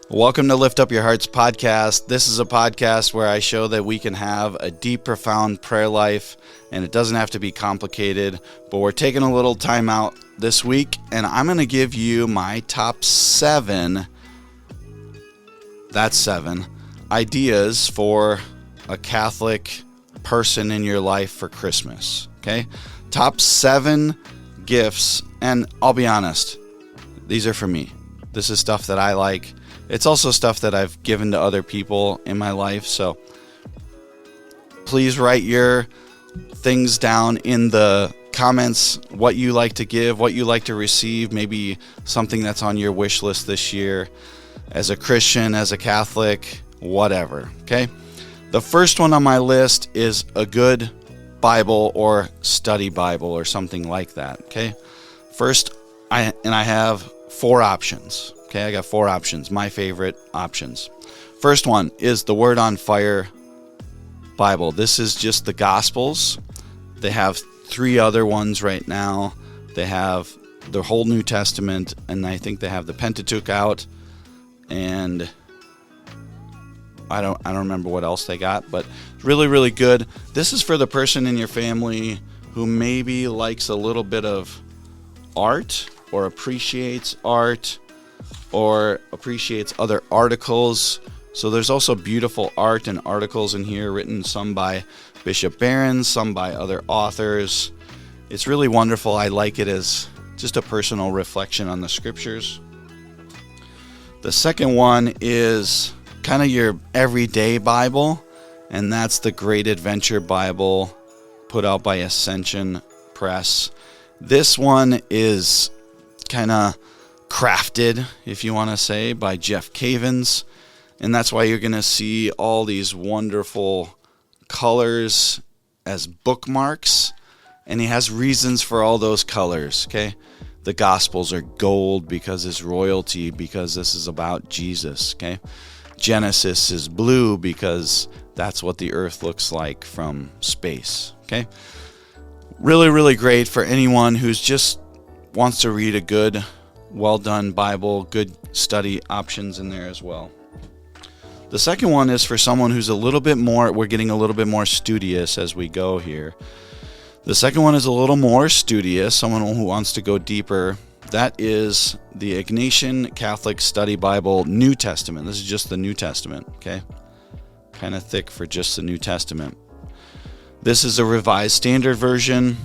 Welcome to Lift Up Your Hearts podcast. This is a podcast where I show that we can have a deep, profound prayer life, and it doesn't have to be complicated, but we're taking a little time out this week, and I'm going to give you my top seven ideas for a Catholic person in your life for Christmas, okay? Top 7 gifts, and I'll be honest, these are for me. This is stuff that I like. It's also stuff that I've given to other people in my life, so please write your things down in the comments, what you like to give, what you like to receive, maybe something that's on your wish list this year as a Christian, as a Catholic, whatever, okay? The first one on my list is a good Bible or study Bible or something like that, okay? First, I have 4 options. Okay, I got 4 options, my favorite options. First one is the Word on Fire Bible. This is just the Gospels. They have 3 other ones right now. They have the whole New Testament, and I think they have the Pentateuch out, and I don't remember what else they got, but really, really good. This is for the person in your family who maybe likes a little bit of art or appreciates art, or appreciates other articles. So there's also beautiful art and articles in here, written some by Bishop Barron, some by other authors. It's really wonderful. I like it as just a personal reflection on the scriptures. The second one is kind of your everyday Bible, and that's the Great Adventure Bible put out by Ascension Press. This one is kind of crafted, if you want to say, by Jeff Cavins, and that's why you're going to see all these wonderful colors as bookmarks, and he has reasons for all those colors, okay? The Gospels are gold because it's royalty, because this is about Jesus, okay? Genesis is blue because that's what the earth looks like from space, okay? Really, really great for anyone who's just wants to read a good, well-done Bible, good study options in there as well. The second one is for someone who's we're getting a little bit more studious as we go here. The second one is a little more studious, someone who wants to go deeper. That is the Ignatian Catholic Study Bible, New Testament. This is just the New Testament, okay? Kind of thick for just the New Testament. This is a Revised Standard Version,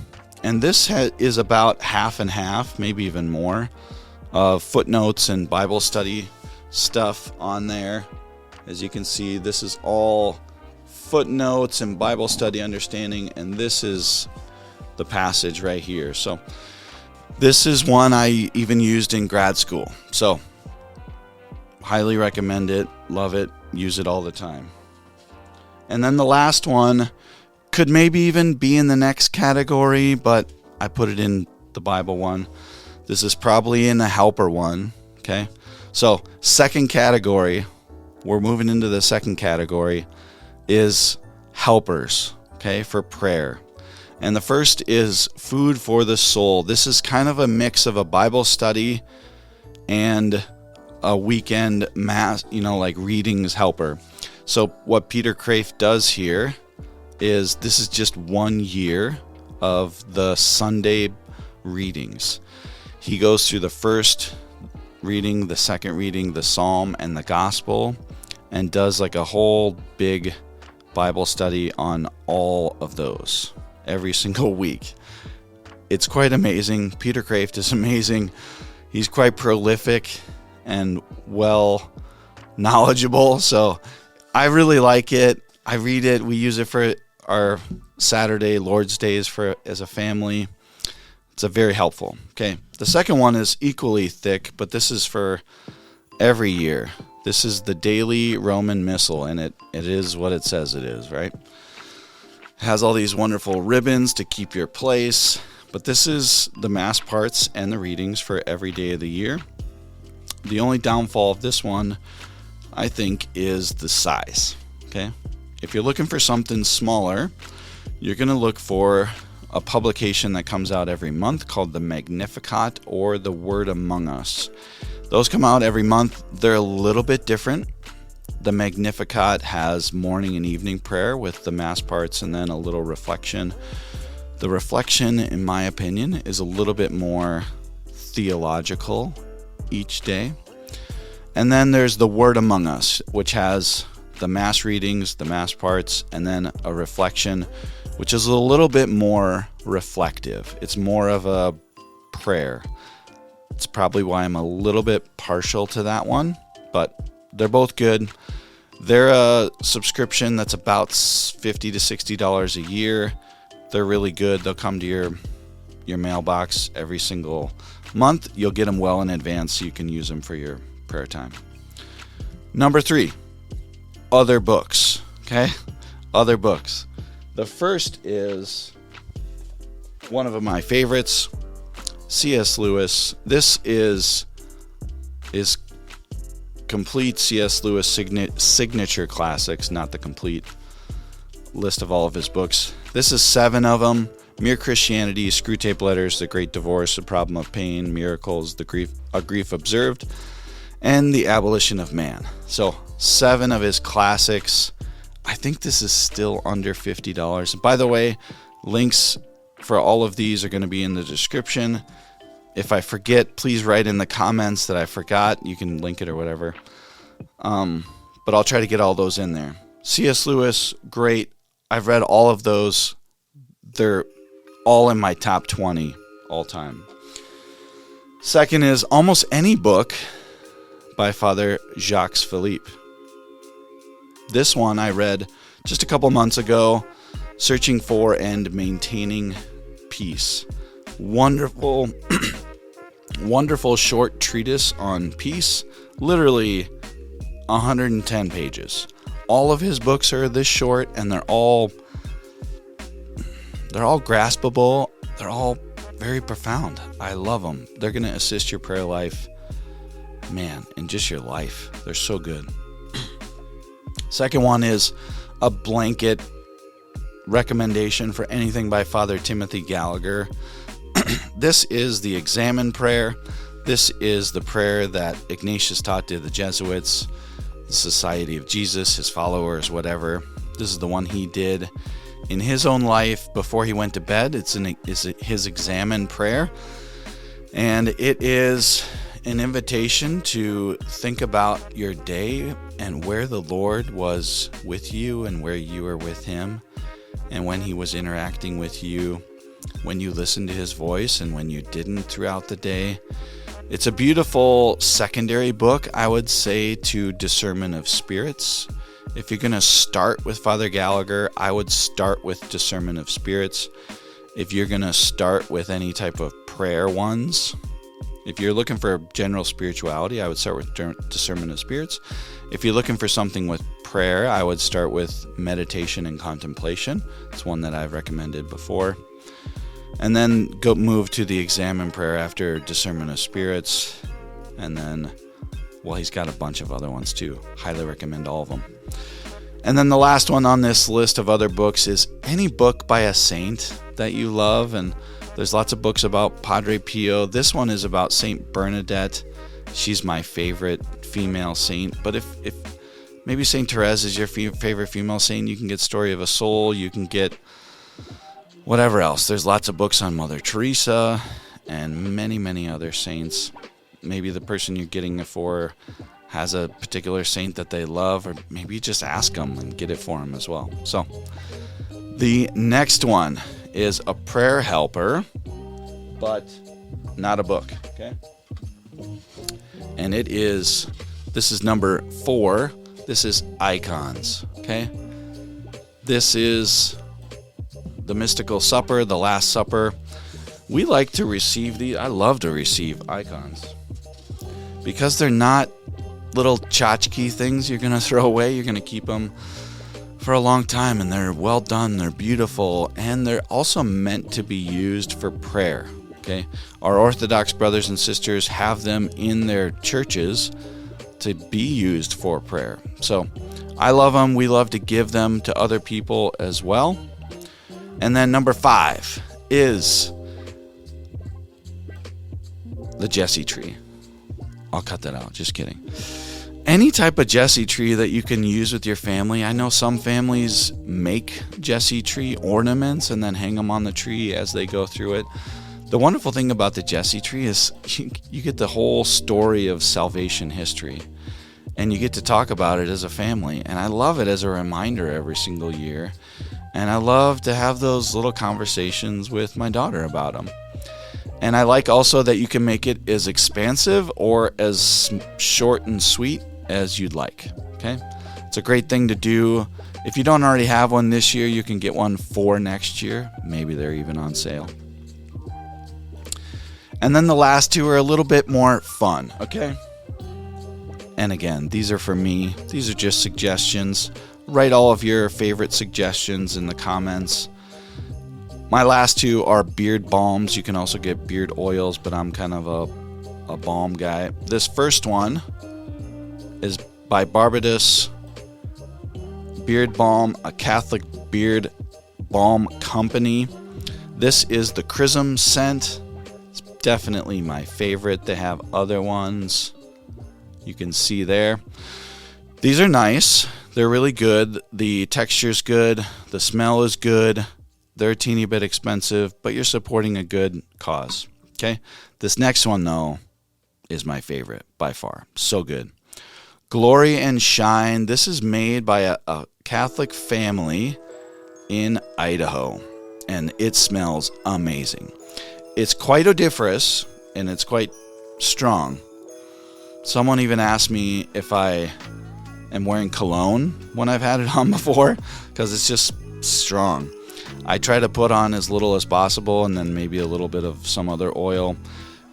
and this is about half and half, maybe even more, of footnotes and Bible study stuff on there. As you can see, this is all footnotes and Bible study understanding, and this is the passage right here. So this is one I even used in grad school. So highly recommend it, love it, use it all the time. And then the last one could maybe even be in the next category, but I put it in the Bible one. This is probably in the helper one, okay? So second category, we're moving into the second category, is helpers, okay, for prayer. And the first is food for the soul. This is kind of a mix of a Bible study and a weekend mass, like readings helper. So what Peter Kraft does here is this is just 1 year of the Sunday readings. He goes through the first reading, the second reading, the Psalm, and the Gospel, and does like a whole big Bible study on all of those every single week. It's quite amazing. Peter Kraft is amazing. He's quite prolific and well knowledgeable, so I really like it. I read it. We use it for our Saturday Lord's Days as a family. It's very helpful. Okay. The second one is equally thick, but this is for every year. This is the Daily Roman Missal, and it is what it says it is, right? It has all these wonderful ribbons to keep your place, but this is the Mass parts and the readings for every day of the year. The only downfall of this one, I think, is the size, okay? If you're looking for something smaller, you're going to look for a publication that comes out every month called the Magnificat or the Word Among Us. Those come out every month. They're a little bit different. The Magnificat has morning and evening prayer with the Mass parts and then a little reflection. The reflection, in my opinion, is a little bit more theological each day. And then there's the Word Among Us, which has the Mass readings, the Mass parts, and then a reflection, which is a little bit more reflective. It's more of a prayer. It's probably why I'm a little bit partial to that one, but they're both good. They're a subscription that's about $50 to $60 a year. They're really good. They'll come to your mailbox every single month. You'll get them well in advance so you can use them for your prayer time. Number 3, other books. Okay? Other books. The first is one of my favorites, C.S. Lewis. This is complete C.S. Lewis signature classics, not the complete list of all of his books. This is 7 of them. Mere Christianity, Screwtape Letters, The Great Divorce, The Problem of Pain, Miracles, A Grief Observed, and The Abolition of Man. So 7 of his classics. I think this is still under $50. By the way, links for all of these are going to be in the description. If I forget, please write in the comments that I forgot. You can link it or whatever. But I'll try to get all those in there. C.S. Lewis, great. I've read all of those. They're all in my top 20 all time. Second is almost any book by Father Jacques Philippe. This one I read just a couple months ago, Searching for and Maintaining Peace. Wonderful, wonderful short treatise on peace, literally 110 pages. All of his books are this short, and they're all graspable. They're all very profound. I love them. They're going to assist your prayer life, man, and just your life. They're so good. Second one is a blanket recommendation for anything by Father Timothy Gallagher. This is the Examen prayer. This is the prayer that Ignatius taught to the Jesuits, the Society of Jesus, his followers, whatever. This is the one he did in his own life before he went to bed. It's his Examen prayer. And it is an invitation to think about your day and where the Lord was with you and where you were with him, and when he was interacting with you, when you listened to his voice and when you didn't throughout the day. It's a beautiful secondary book, I would say, to Discernment of Spirits. If you're going to start with Father Gallagher, I would start with Discernment of Spirits. If you're going to start with any type of prayer ones, if you're looking for general spirituality, I would start with Discernment of Spirits. If you're looking for something with prayer, I would start with Meditation and Contemplation. It's one that I've recommended before. And then move to the Examen prayer after Discernment of Spirits. And then, well, he's got a bunch of other ones too. Highly recommend all of them. And then the last one on this list of other books is any book by a saint that you love. And there's lots of books about Padre Pio. This one is about Saint Bernadette. She's my favorite female saint. But if maybe Saint Therese is your favorite female saint, you can get Story of a Soul. You can get whatever else. There's lots of books on Mother Teresa and many, many other saints. Maybe the person you're getting it for has a particular saint that they love, or maybe you just ask them and get it for them as well. So the next one is a prayer helper, but not a book, okay? And this is number 4. This is Icons, okay? This is the Mystical Supper, the Last Supper. We like to receive these. I love to receive icons because they're not little tchotchke things you're going to throw away. You're going to keep them for a long time, and they're well done, they're beautiful, and they're also meant to be used for prayer. Okay, our Orthodox brothers and sisters have them in their churches to be used for prayer. So I love them. We love to give them to other people as well. And then number 5 is the Jesse tree. I'll cut that out. Just kidding. Any type of Jesse tree that you can use with your family. I know some families make Jesse tree ornaments and then hang them on the tree as they go through it. The wonderful thing about the Jesse tree is you get the whole story of salvation history, and you get to talk about it as a family. And I love it as a reminder every single year. And I love to have those little conversations with my daughter about them. And I like also that you can make it as expansive or as short and sweet as you'd like. Okay? It's a great thing to do. If you don't already have one this year, you can get one for next year. Maybe they're even on sale. And then the last two are a little bit more fun, okay? And again, these are for me. These are just suggestions. Write all of your favorite suggestions in the comments. My last two are beard balms. You can also get beard oils, but I'm kind of a balm guy. This first one is by Barbados Beard Balm, a Catholic beard balm company. This is the Chrism scent. It's definitely my favorite. They have other ones you can see there. These are nice. They're really good. The texture's good. The smell is good. They're a teeny bit expensive, but you're supporting a good cause. Okay? This next one, though, is my favorite by far. So good. Glory and Shine. This is made by a Catholic family in Idaho, and it smells amazing. It's quite odoriferous, and it's quite strong. Someone even asked me if I am wearing cologne when I've had it on before, because it's just strong. I try to put on as little as possible, and then maybe a little bit of some other oil.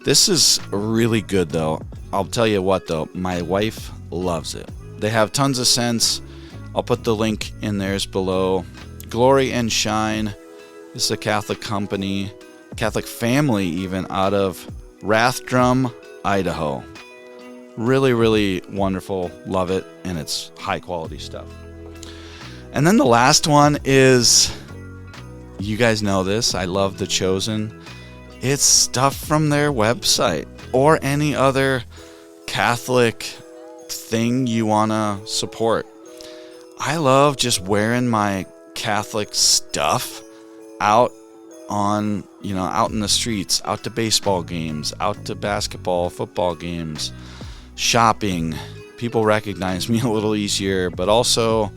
This is really good, though. I'll tell you what, though. My wife loves it. They have tons of scents. I'll put the link in theirs below. Glory and Shine. This is a Catholic company, Catholic family even, out of Rathdrum, Idaho. Really, really wonderful. Love it. And it's high quality stuff. And then the last one is, you guys know this, I love The Chosen. It's stuff from their website or any other Catholic thing you want to support. I love just wearing my Catholic stuff out in the streets, out to baseball games, out to basketball, football games, shopping. People recognize me a little easier, but also,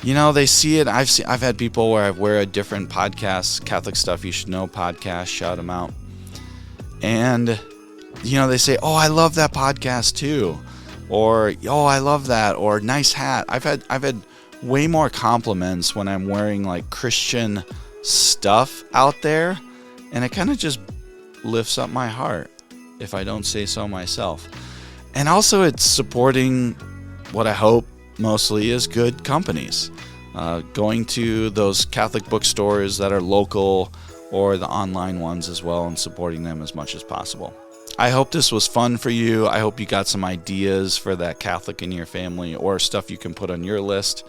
they see it. I've had people where I wear a different podcast, Catholic Stuff You Should Know podcast, shout them out. And, they say, "Oh, I love that podcast too." Or, "Oh, I love that." Or, "Nice hat." I've had way more compliments when I'm wearing like Christian stuff out there. And it kind of just lifts up my heart, if I don't say so myself. And also it's supporting what I hope mostly is good companies. Going to those Catholic bookstores that are local or the online ones as well and supporting them as much as possible. I hope this was fun for you. I hope you got some ideas for that Catholic in your family or stuff you can put on your list.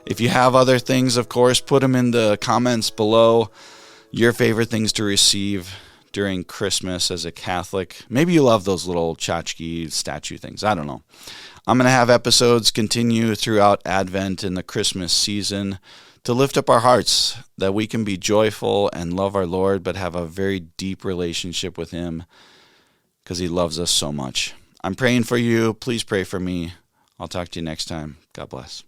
If you have other things, of course, put them in the comments below. Your favorite things to receive during Christmas as a Catholic. Maybe you love those little tchotchke statue things. I don't know. I'm going to have episodes continue throughout Advent and the Christmas season to lift up our hearts, that we can be joyful and love our Lord, but have a very deep relationship with Him because He loves us so much. I'm praying for you. Please pray for me. I'll talk to you next time. God bless.